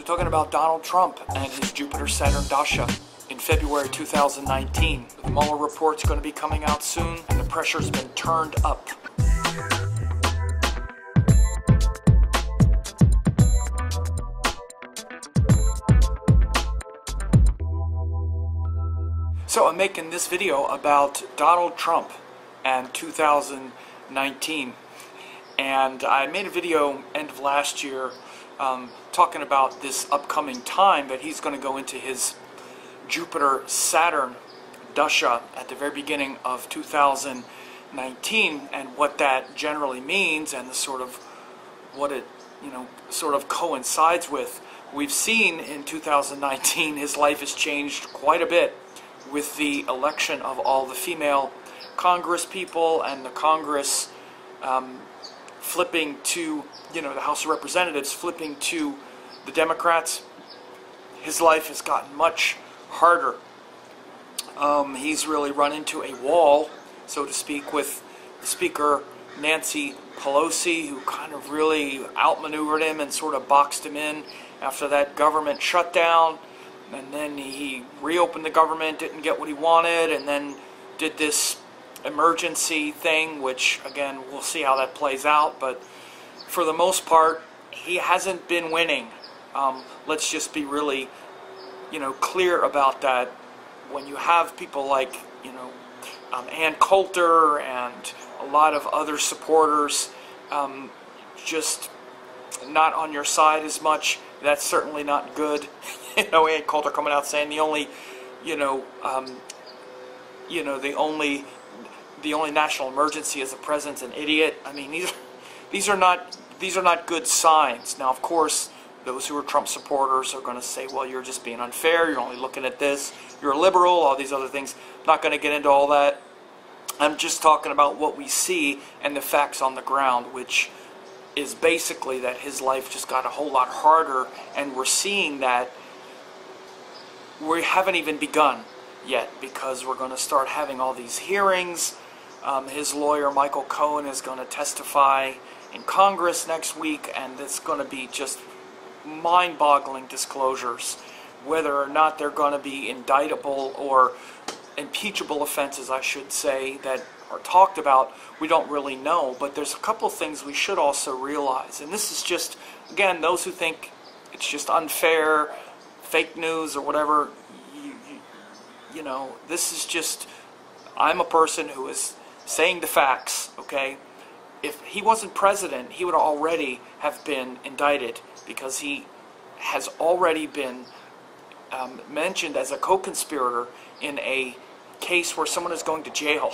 So talking about Donald Trump and his Jupiter-Saturn Dasa in February 2019. The Mueller report's going to be coming out soon, and the pressure's been turned up. So I'm making this video about Donald Trump and 2019. And I made a video end of last year talking about this upcoming time that he's going to go into his Jupiter-Saturn Dasa at the very beginning of 2019, and what that generally means, and the sort of what it sort of coincides with. We've seen in 2019 his life has changed quite a bit with the election of all the female Congress people, and the Congress flipping to, the House of Representatives flipping to the Democrats. His life has gotten much harder. He's really run into a wall, so to speak, with Speaker Nancy Pelosi, who kind of really outmaneuvered him and sort of boxed him in after that government shutdown. And then he reopened the government, didn't get what he wanted, and then did this emergency thing, which, again, we'll see how that plays out. But for the most part, he hasn't been winning. Let's just be really, clear about that. When you have people like, Ann Coulter and a lot of other supporters just not on your side as much, that's certainly not good. Ann Coulter coming out saying the only national emergency is the president's an idiot. I mean, these are not good signs. Now, of course, those who are Trump supporters are going to say, well, you're just being unfair, you're only looking at this, you're a liberal, all these other things. I'm not going to get into all that. I'm just talking about what we see and the facts on the ground, which is basically that his life just got a whole lot harder, and we're seeing that. We haven't even begun yet, because we're going to start having all these hearings. His lawyer, Michael Cohen, is going to testify in Congress next week, and it's going to be just mind-boggling disclosures. Whether or not they're going to be indictable or impeachable offenses, I should say, that are talked about, we don't really know. But there's a couple of things we should also realize. And this is just, again, those who think it's just unfair, fake news or whatever, this is just, I'm a person who is saying the facts, okay? If he wasn't president, he would already have been indicted, because he has already been mentioned as a co-conspirator in a case where someone is going to jail.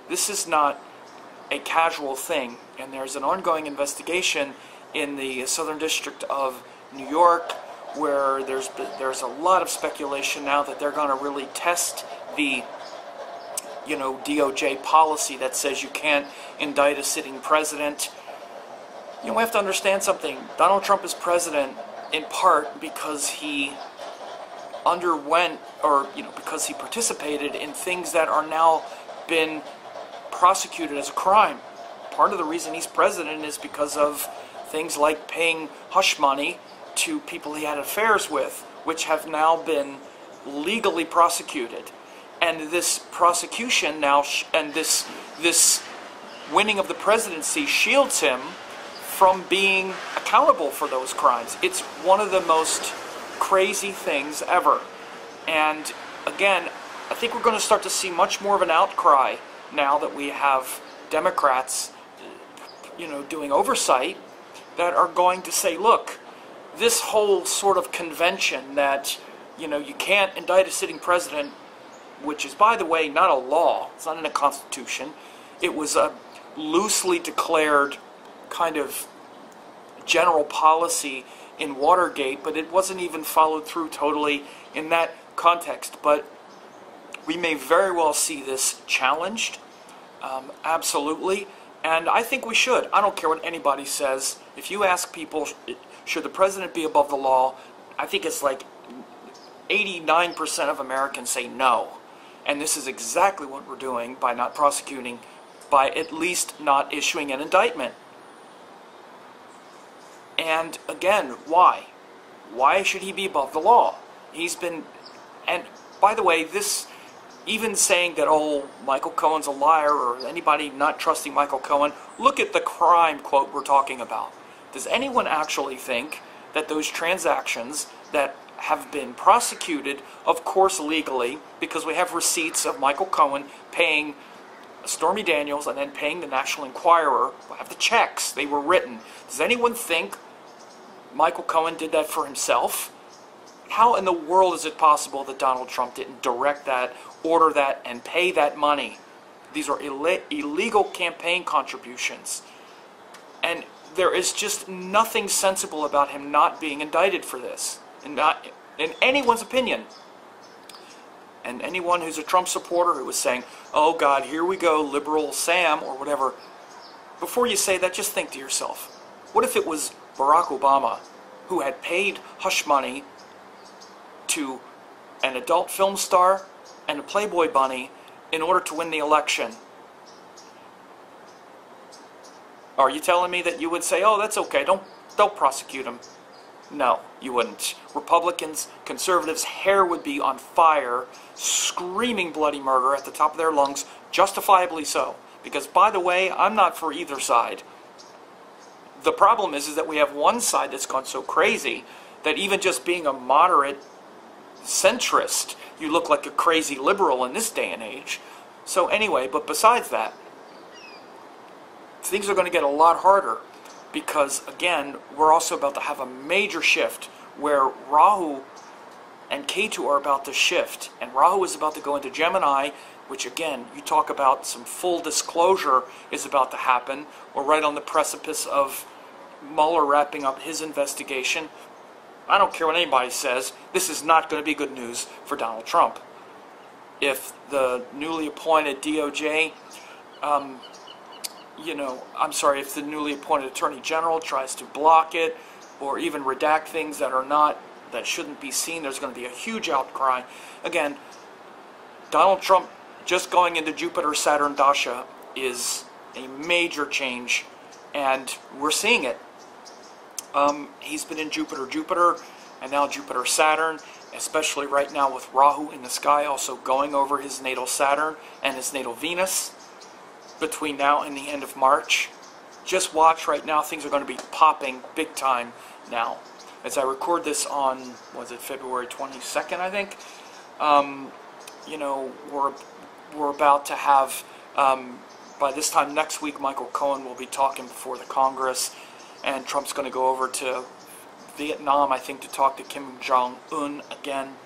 This is not a casual thing, and there's an ongoing investigation in the Southern District of New York, where there's a lot of speculation now that they're going to really test the DOJ policy that says you can't indict a sitting president. We have to understand something. Donald Trump is president in part because he underwent, or because he participated in things that are now been prosecuted as a crime. Part of the reason he's president is because of things like paying hush money to people he had affairs with, which have now been legally prosecuted. And this prosecution now, and this winning of the presidency shields him from being accountable for those crimes. It's one of the most crazy things ever. And again, I think we're going to start to see much more of an outcry now that we have Democrats, doing oversight, that are going to say, look, this whole sort of convention that, you can't indict a sitting president, which is, by the way, not a law. It's not in the Constitution. It was a loosely declared kind of general policy in Watergate, but it wasn't even followed through totally in that context. But we may very well see this challenged, absolutely, and I think we should. I don't care what anybody says. If you ask people, should the president be above the law, I think it's like 89% of Americans say no. And this is exactly what we're doing by not prosecuting, by at least not issuing an indictment. And again, why? Why should he be above the law? He's been, and by the way, this, even saying that, oh, Michael Cohen's a liar, or anybody not trusting Michael Cohen, look at the crime, quote, we're talking about. Does anyone actually think that those transactions that have been prosecuted, of course legally, because we have receipts of Michael Cohen paying Stormy Daniels and then paying the National Enquirer, we have the checks, they were written. Does anyone think Michael Cohen did that for himself? How in the world is it possible that Donald Trump didn't direct that, order that, and pay that money? These are illegal campaign contributions. And there is just nothing sensible about him not being indicted for this. And not in anyone's opinion. And anyone who's a Trump supporter who was saying, oh God, here we go, liberal Sam, or whatever, before you say that, just think to yourself, what if it was Barack Obama who had paid hush money to an adult film star and a Playboy bunny in order to win the election? Are you telling me that you would say, oh, that's okay, don't prosecute him? No, you wouldn't. Republicans, conservatives' hair would be on fire, screaming bloody murder at the top of their lungs, justifiably so. Because, by the way, I'm not for either side. The problem is that we have one side that's gone so crazy that even just being a moderate centrist, you look like a crazy liberal in this day and age. So anyway, but besides that, things are going to get a lot harder. Because, again, we're also about to have a major shift where Rahu and Ketu are about to shift. And Rahu is about to go into Gemini, which, again, you talk about some full disclosure is about to happen. We're right on the precipice of Mueller wrapping up his investigation. I don't care what anybody says. This is not going to be good news for Donald Trump. If the newly appointed DOJ... if the newly appointed Attorney General tries to block it or even redact things that shouldn't be seen, there's going to be a huge outcry. Again, Donald Trump just going into Jupiter Saturn Dasa is a major change, and we're seeing it. He's been in Jupiter, and now Jupiter Saturn, especially right now with Rahu in the sky also going over his natal Saturn and his natal Venus. Between now and the end of March, just watch right now, things are going to be popping big time now. As I record this on, was it February 22nd, I think? We're about to have, by this time next week, Michael Cohen will be talking before the Congress, and Trump's going to go over to Vietnam, I think, to talk to Kim Jong-un again.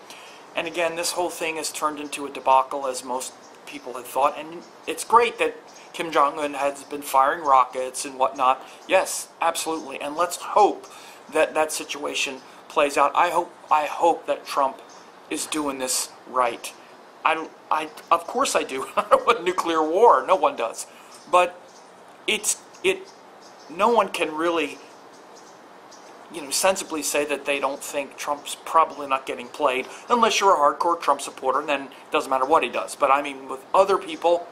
And again, this whole thing has turned into a debacle, as most people had thought, and it's great that Kim Jong-un has been firing rockets and whatnot. Yes, absolutely, and let's hope that that situation plays out. I hope that Trump is doing this right. Of course I do. I don't want nuclear war. No one does. But no one can really, sensibly say that they don't think Trump's probably not getting played, unless you're a hardcore Trump supporter, and then it doesn't matter what he does. But I mean, with other people,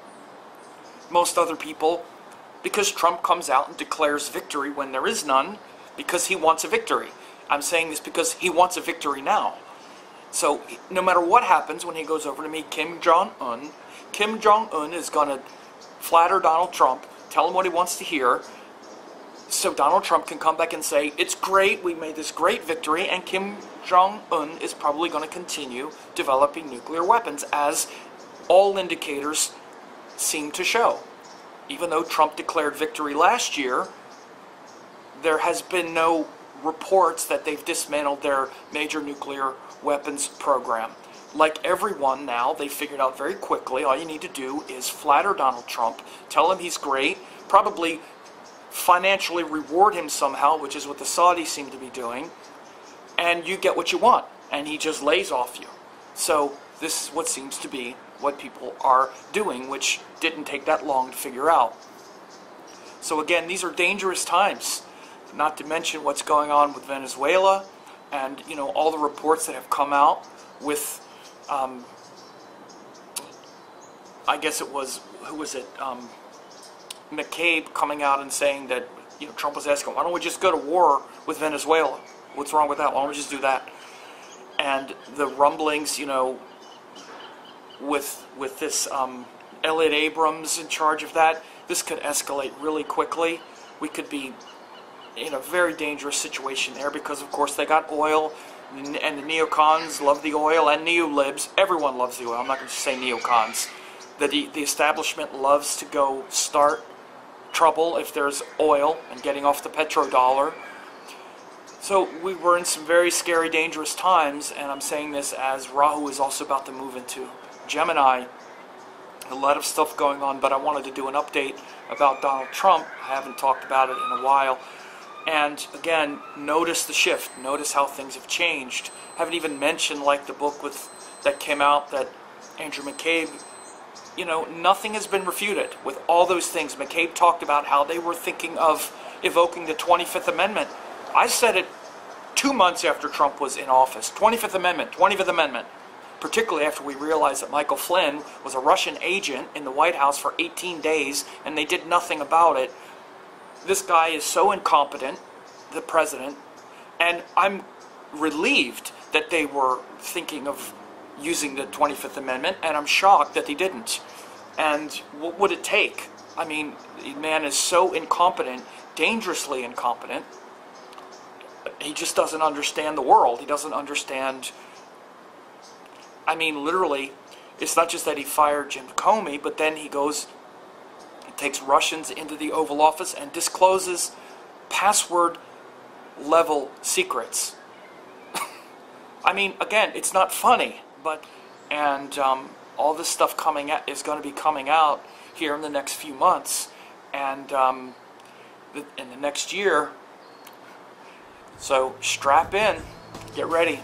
most other people, because Trump comes out and declares victory when there is none, because he wants a victory. I'm saying this because he wants a victory now. So no matter what happens when he goes over to meet Kim Jong-un is going to flatter Donald Trump, tell him what he wants to hear, so Donald Trump can come back and say, it's great, we made this great victory, and Kim Jong-un is probably going to continue developing nuclear weapons, as all indicators seem to show. Even though Trump declared victory last year, there has been no reports that they've dismantled their major nuclear weapons program. Like everyone now, they figured out very quickly, all you need to do is flatter Donald Trump, tell him he's great, probably financially reward him somehow, which is what the Saudis seem to be doing, and you get what you want, and he just lays off you. So this is what seems to be what people are doing, which didn't take that long to figure out. So again, these are dangerous times, not to mention what's going on with Venezuela, and all the reports that have come out with, I guess it was, who was it, McCabe coming out and saying that Trump was asking, why don't we just go to war with Venezuela? What's wrong with that? Why don't we just do that? And the rumblings, you know, with this Elliot Abrams in charge of that, this could escalate really quickly. We could be in a very dangerous situation there because, of course, they got oil, and the neocons love the oil, and neolibs. Everyone loves the oil. I'm not going to say neocons. The establishment loves to go start trouble if there's oil and getting off the petrodollar. So we were in some very scary, dangerous times, and I'm saying this as Rahu is also about to move into Gemini. A lot of stuff going on, but I wanted to do an update about Donald Trump. I haven't talked about it in a while. And again, notice the shift. Notice how things have changed. I haven't even mentioned like the book that came out that Andrew McCabe, you know, nothing has been refuted with all those things. McCabe talked about how they were thinking of evoking the 25th Amendment. I said it 2 months after Trump was in office. 25th Amendment, 25th Amendment. Particularly after we realized that Michael Flynn was a Russian agent in the White House for 18 days and they did nothing about it. This guy is so incompetent, the president, and I'm relieved that they were thinking of using the 25th Amendment, and I'm shocked that they didn't. And what would it take? I mean, the man is so incompetent, dangerously incompetent. He just doesn't understand the world. He doesn't understand... I mean, literally, it's not just that he fired Jim Comey, but then he goes, he takes Russians into the Oval Office and discloses password-level secrets. I mean, again, it's not funny, but, and all this stuff coming out is going to be coming out here in the next few months, and in the next year. So strap in, get ready.